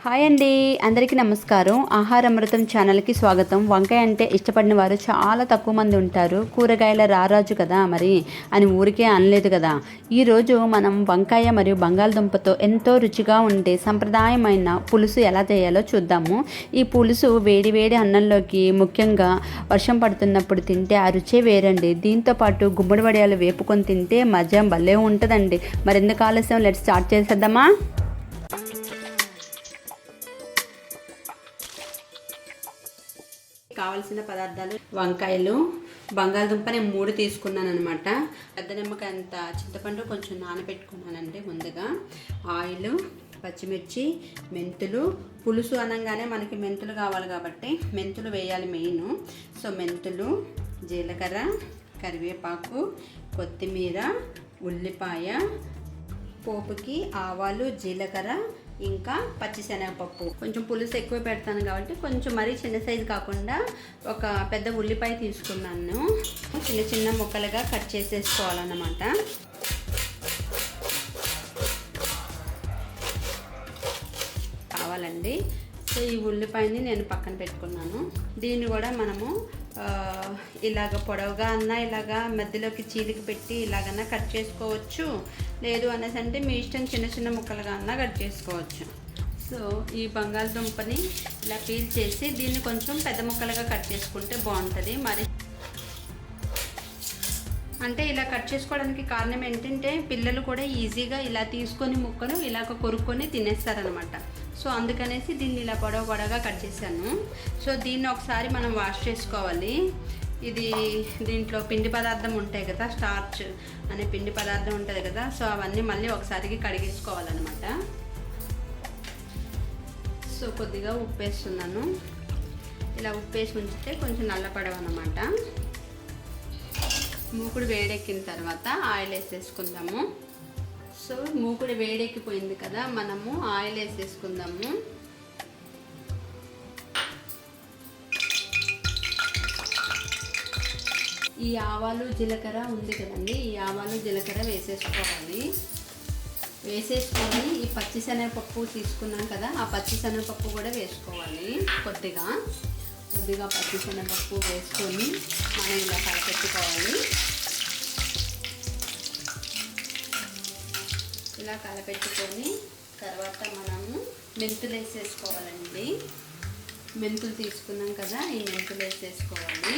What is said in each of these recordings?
Hi అండి, అందరికీ నమస్కారం. ఆహారమృతం ఛానల్కి స్వాగతం. వంకాయ అంటే ఇష్టపడిన వారు చాలా తక్కువ మంది ఉంటారు. కూరగాయల రారాజు కదా మరి అని ఊరికే అనలేదు కదా. ఈరోజు మనం వంకాయ మరియు బంగాళదుంపతో ఎంతో రుచిగా ఉండే సంప్రదాయమైన పులుసు ఎలా చేయాలో చూద్దాము. ఈ పులుసు వేడి వేడి అన్నంలోకి, ముఖ్యంగా వర్షం పడుతున్నప్పుడు తింటే ఆ రుచే వేరండి. దీంతోపాటు గుమ్మడి వడియాలు వేపుకొని తింటే మజా భలే ఉంటుందండి. మరెందుకు ఆలస్యం, లెట్స్ స్టార్ట్ చేసేద్దామా. కావాల్సిన పదార్థాలు: వంకాయలు, బంగాళదుంప నేను 3 తీసుకున్నాను అనమాట. పెద్ద నిమ్మకాయ అంత చింతపండు కొంచెం నానబెట్టుకున్నానండి ముందుగా. ఆయిల్, పచ్చిమిర్చి, మెంతులు. పులుసు అనగానే మనకి మెంతులు కావాలి కాబట్టి మెంతులు వేయాలి మెయిన్. సో మెంతులు, జీలకర్ర, కరివేపాకు, కొత్తిమీర, ఉల్లిపాయ, పోపుకి ఆవాలు, జీలకర్ర, ఇంకా పచ్చిశనగపప్పు. కొంచెం పులుసు ఎక్కువ పెడతాను కాబట్టి కొంచెం మరీ చిన్న సైజు కాకుండా ఒక పెద్ద ఉల్లిపాయ తీసుకున్నాను. చిన్న చిన్న ముక్కలుగా కట్ చేసేసుకోవాలన్నమాట. కావాలండి. సో ఈ ఉల్లిపాయని నేను పక్కన పెట్టుకున్నాను. దీన్ని కూడా మనము ఇలాగ పొడవుగా అన్నా ఇలాగా మధ్యలోకి చీలిక పెట్టి ఇలాగన్నా కట్ చేసుకోవచ్చు. లేదు అనేసి అంటే మీ ఇష్టం, చిన్న చిన్న ముక్కలుగా అన్నా కట్ చేసుకోవచ్చు. సో ఈ బంగాళదుంపని ఇలా పీల్ చేసి దీన్ని కొంచెం పెద్ద ముక్కలుగా కట్ చేసుకుంటే బాగుంటుంది. మరి అంటే ఇలా కట్ చేసుకోవడానికి కారణం ఏంటంటే పిల్లలు కూడా ఈజీగా ఇలా తీసుకొని ముక్కను ఇలాగ కొరుక్కొని తినేస్తారనమాట. సో అందుకనేసి దీన్ని ఇలా పొడవుగా కట్ చేశాను. సో దీన్ని ఒకసారి మనం వాష్ చేసుకోవాలి. ఇది దీంట్లో పిండి పదార్థం ఉంటాయి కదా, స్టార్చ్ అనే పిండి పదార్థం ఉంటుంది కదా. సో అవన్నీ మళ్ళీ ఒకసారికి కడిగేసుకోవాలన్నమాట. సో కొద్దిగా ఉప్పు వేస్తున్నాను. ఇలా ఉప్పు వేసి ఉంచితే కొంచెం నల్లపడవన్నమాట. మూకుడు వేడెక్కిన తర్వాత ఆయిల్ వేసేసుకుందాము. సో మూకుడు వేడెక్కిపోయింది కదా, మనము ఆయిల్ వేసేసుకుందాము. ఈ ఆవాలు జీలకర్ర ఉంది కదండి, ఈ ఆవాలు జీలకర్ర వేసేసుకోవాలి. వేసేసుకొని ఈ పచ్చిశనగపప్పు తీసుకున్నాం కదా, ఆ పచ్చిశనగపప్పు కూడా వేసుకోవాలి. కొద్దిగా పచ్చిశనగపప్పు వేసుకొని మనం ఇలా కలపెట్టుకోవాలి. ఇలా కలపెట్టుకొని తర్వాత మనము మెంతులు వేసేసుకోవాలండి. మెంతులు తీసుకున్నాం కదా, ఈ మెంతులు వేసేసుకోవాలి.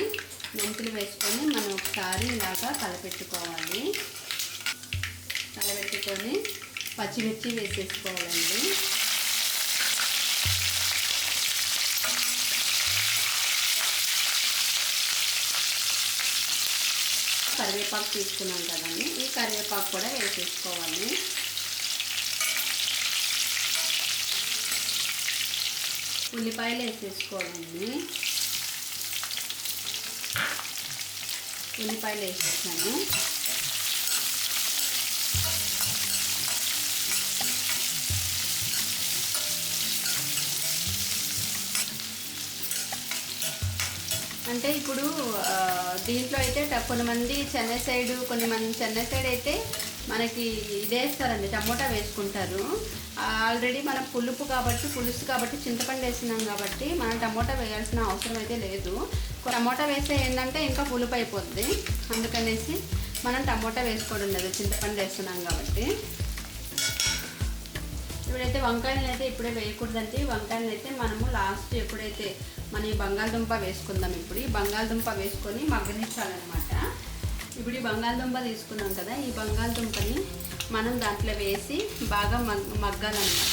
మెంతులు వేసుకొని మనం ఒకసారి ఇలాగా కలపెట్టుకోవాలి. కలపెట్టుకొని పచ్చిమిర్చి వేసేసుకోవాలండి. కరివేపాకు తీసుకున్నాం కదండి, ఈ కరివేపాకు కూడా వేసేసుకోవాలి. ఉల్లిపాయలు వేసేసుకోవాలండి. ఉల్లిపాయలు వేసేసాను. అంటే ఇప్పుడు దీంట్లో అయితే కొంతమంది చెన్నై సైడ్ అయితే మనకి ఇదేస్తారండి, టమోటా వేసుకుంటారు. ఆల్రెడీ మనం పులుసు కాబట్టి చింతపండు వేసినాం కాబట్టి మనం టమోటా వేయాల్సిన అవసరం అయితే లేదు. టమోటా వేస్తే ఏంటంటే ఇంకా పులుపు అయిపోద్ది. అందుకనేసి మనం టమోటా వేసుకోవడం లేదు, చింతపండు వేస్తున్నాం కాబట్టి. ఇప్పుడైతే వంకాయలు అయితే ఇప్పుడే వేయకూడదండి. వంకాయలు అయితే మనము లాస్ట్ ఎప్పుడైతే మన ఈ బంగాళదుంప వేసుకుందాం. ఇప్పుడు ఈ బంగాళదుంప వేసుకొని మగ్గనిచ్చాలన్నమాట. ఇప్పుడు ఈ బంగాళదుంప తీసుకున్నాం కదా, ఈ బంగాళదుంపని మనం దాంట్లో వేసి బాగా మగ్గాలన్నమాట.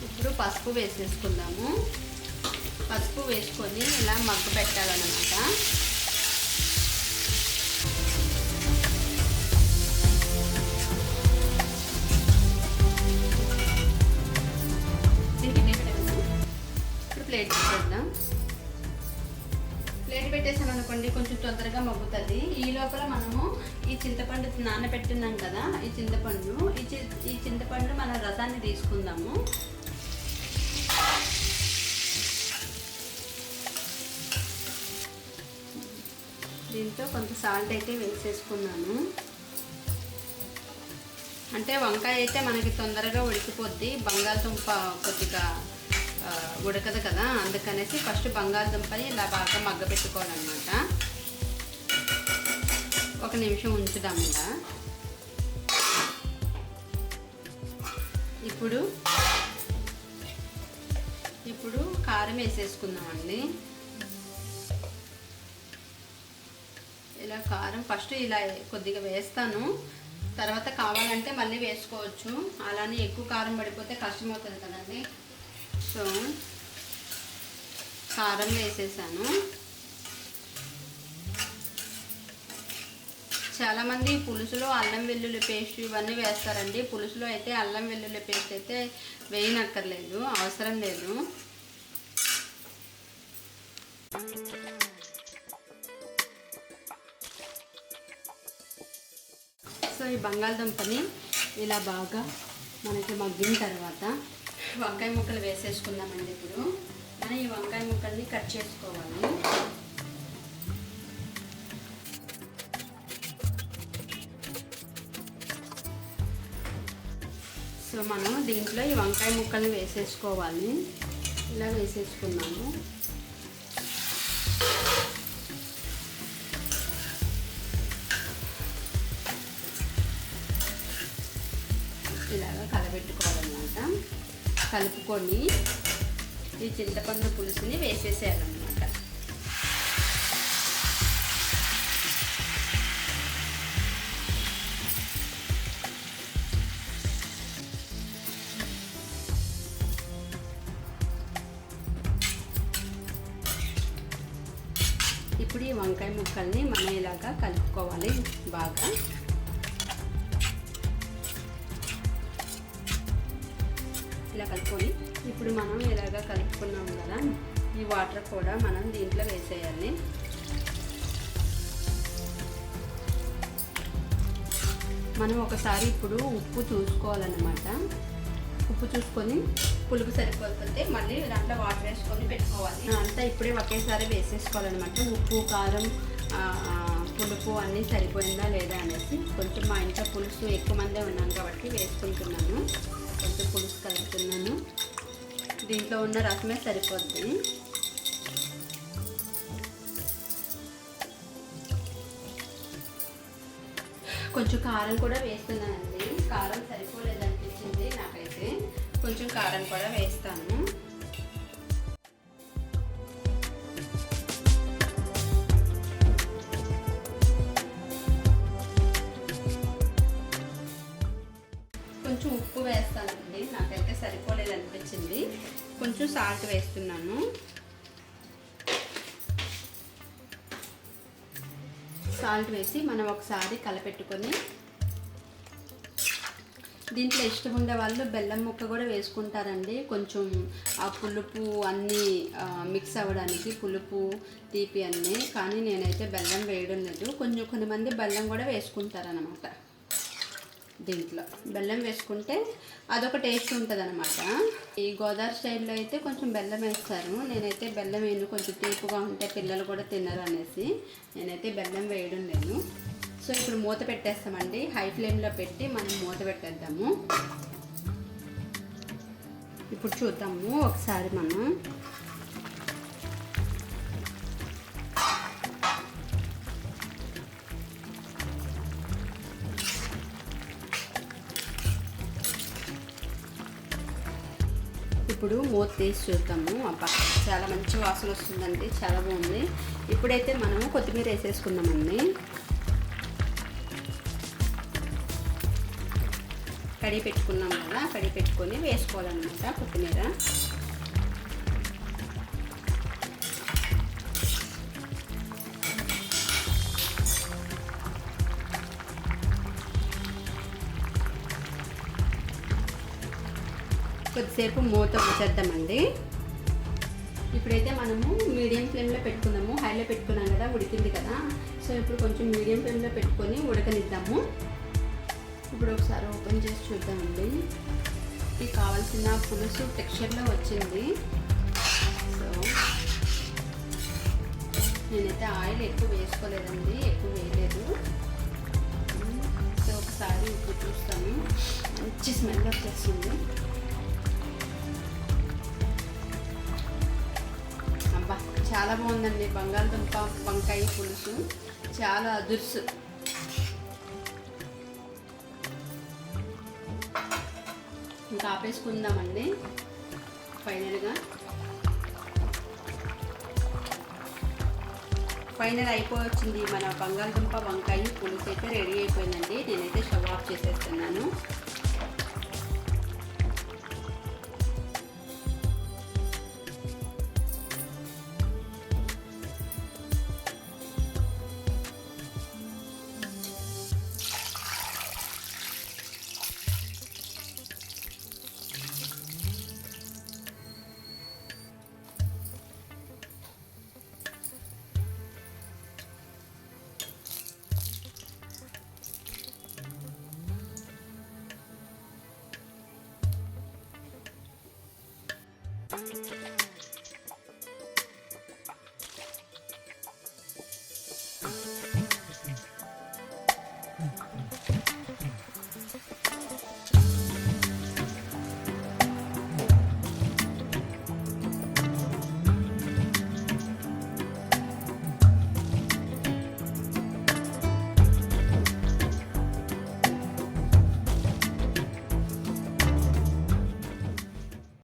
ఇప్పుడు పసుపు వేసేసుకుందాము. పసుపు వేసుకొని ఇలా మగ్గు పెట్టాలన్నమాట. ప్లేట్ పెట్టేద్దాం. ప్లేట్ పెట్టేసాం అనుకోండి, కొంచెం తొందరగా మగ్గుతుంది. ఈ లోపల మనము ఈ చింతపండు నానబెట్టున్నాం కదా, ఈ చింతపండు మన రసాన్ని తీసుకుందాము. దీంతో దీంట్లో కొంత సాల్ట్ అయితే వేసేసుకున్నాను. అంటే వంకాయ అయితే మనకి తొందరగా ఉడికిపోద్ది, బంగాళదుంప కొద్దిగా ఉడకదు కదా, అందుకనేసి ఫస్ట్ బంగాళదుంపని ఇలా బాగా మగ్గపెట్టుకోవాలన్నమాట. 1 నిమిషం ఉంచుదాం ఇలా. ఇప్పుడు కారం వేసేసుకుందామండి. ఇలా కారం ఫస్ట్ ఇలా కొద్దిగా వేస్తాను, తర్వాత కావాలంటే మళ్ళీ వేసుకోవచ్చు. అలానే ఎక్కువ కారం పడిపోతే కష్టమవుతుంది కదండి. సో కారం వేసేసాను. చాలామంది పులుసులో అల్లం వెల్లుల్లి పేస్ట్ ఇవన్నీ వేస్తారండి. పులుసులో అయితే అల్లం వెల్లుల్లి పేస్ట్ అయితే వేయనక్కర్లేదు, అవసరం లేదు. సో ఈ బంగాళదుంపని ఇలా బాగా మనకి మగ్గిన తర్వాత వంకాయ ముక్కలు వేసేసుకుందామండి. ఇప్పుడు మనం ఈ వంకాయ ముక్కల్ని కట్ చేసుకోవాలి. సో మనం దీంట్లో ఈ వంకాయ ముక్కల్ని వేసేసుకోవాలి. ఇలా వేసేసుకున్నాము. ఇలాగా కలబెట్టుకోవాలన్నమాట. కలుపుకొని ఈ చింతపండు పులుసుని వేసేసేయాలన్నమాట. ఇప్పుడు ఈ వంకాయ ముక్కల్ని మనం ఇలాగా కలుపుకోవాలి బాగా. ఇలా కలుపుకొని ఇప్పుడు మనం ఇలాగా కలుపుకున్నాం కదా, ఈ వాటర్ కూడా మనం దీంట్లో వేసేయాలి. మనం ఒకసారి ఇప్పుడు ఉప్పు చూసుకోవాలన్నమాట. ఉప్పు చూసుకొని పులుపు సరిపోతే మళ్ళీ దాంట్లో వాటర్ వేసుకొని పెట్టుకోవాలి. అంతా ఇప్పుడే ఒకేసారి వేసేసుకోవాలన్నమాట. ఉప్పు కారం పులుపు అన్నీ సరిపోయిందా లేదా అనేసి. కొంచెం మా ఇంట్లో పులుసు ఎక్కువ మందే ఉన్నాను కాబట్టి వేసుకుంటున్నాను. కొంచెం పులుసు కలుపుతున్నాను. దీంట్లో ఉన్న రసమే సరిపోద్ది. కొంచెం కారం కూడా వేస్తున్నానండి. కారం సరిపోలేదనిపించింది నాకైతే, కొంచెం కారం కూడా వేస్తాను. కొంచెం ఉప్పు వేస్తానండి, నాకైతే సరిపోలేదనిపించింది. కొంచెం సాల్ట్ వేస్తున్నాను. సాల్ట్ వేసి మనం ఒకసారి కలపెట్టుకొని, దీంట్లో ఇష్టం ఉండే వాళ్ళు బెల్లం ముక్క కూడా వేసుకుంటారండి. కొంచెం ఆ పులుపు అన్నీ మిక్స్ అవ్వడానికి, పులుపు తీపి అన్నీ. కానీ నేనైతే బెల్లం వేయడం లేదు. కొంతమంది బెల్లం కూడా వేసుకుంటారనమాట. దీంట్లో బెల్లం వేసుకుంటే అదొక టేస్ట్ ఉంటుంది అనమాట. ఈ గోదావరి స్టైల్లో అయితే కొంచెం బెల్లం వేస్తారు. నేనైతే బెల్లం వేయను, కొంచెం తీపుగా ఉంటే పిల్లలు కూడా తినరు అనేసి నేనైతే బెల్లం వేయడం లేదు. సో ఇప్పుడు మూత పెట్టేస్తామండి. హై ఫ్లేమ్లో పెట్టి మనం మూత పెట్టేద్దాము. ఇప్పుడు చూద్దాము ఒకసారి మనం. ఇప్పుడు మూత తీసి చూద్దాము. అబ్బా చాలా మంచి వాసన వస్తుందండి, చాలా బాగుంది. ఇప్పుడైతే మనము కొత్తిమీర వేసేసుకుందామండి. కడిగి పెట్టుకున్నాం కదా, కడిగి పెట్టుకొని వేసుకోవాలన్నమాట కొత్తిమీర. కొద్దిసేపు మూత ఉంచేద్దామండి. ఇప్పుడైతే మనము మీడియం ఫ్లేమ్లో పెట్టుకుందాము. హైలో పెట్టుకున్నాం కదా, ఉడికింది కదా. సో ఇప్పుడు కొంచెం మీడియం ఫ్లేమ్లో పెట్టుకొని ఉడకనిద్దాము. ఇప్పుడు ఒకసారి ఓపెన్ చేసి చూద్దామండి. ఇది కావాల్సిన పులుసు టెక్స్చర్లో వచ్చింది. సో నేనైతే ఆయిల్ ఎక్కువ వేసుకోలేదండి, ఎక్కువ వేయలేదు. సో ఒకసారి ఉప్పు చూస్తాను. మంచి స్మెల్ వచ్చేస్తుంది. అబ్బా చాలా బాగుందండి బంగాళదుంప వంకాయ పులుసు, చాలా అదుర్సు. ఇంకా ఆపేసుకుందామండి. ఫైనల్ అయిపోవచ్చింది మన బంగాళదుంప వంకాయ పులుసు అయితే రెడీ అయిపోయిందండి. నేనైతే స్టవ్ ఆఫ్ చేసేస్తున్నాను.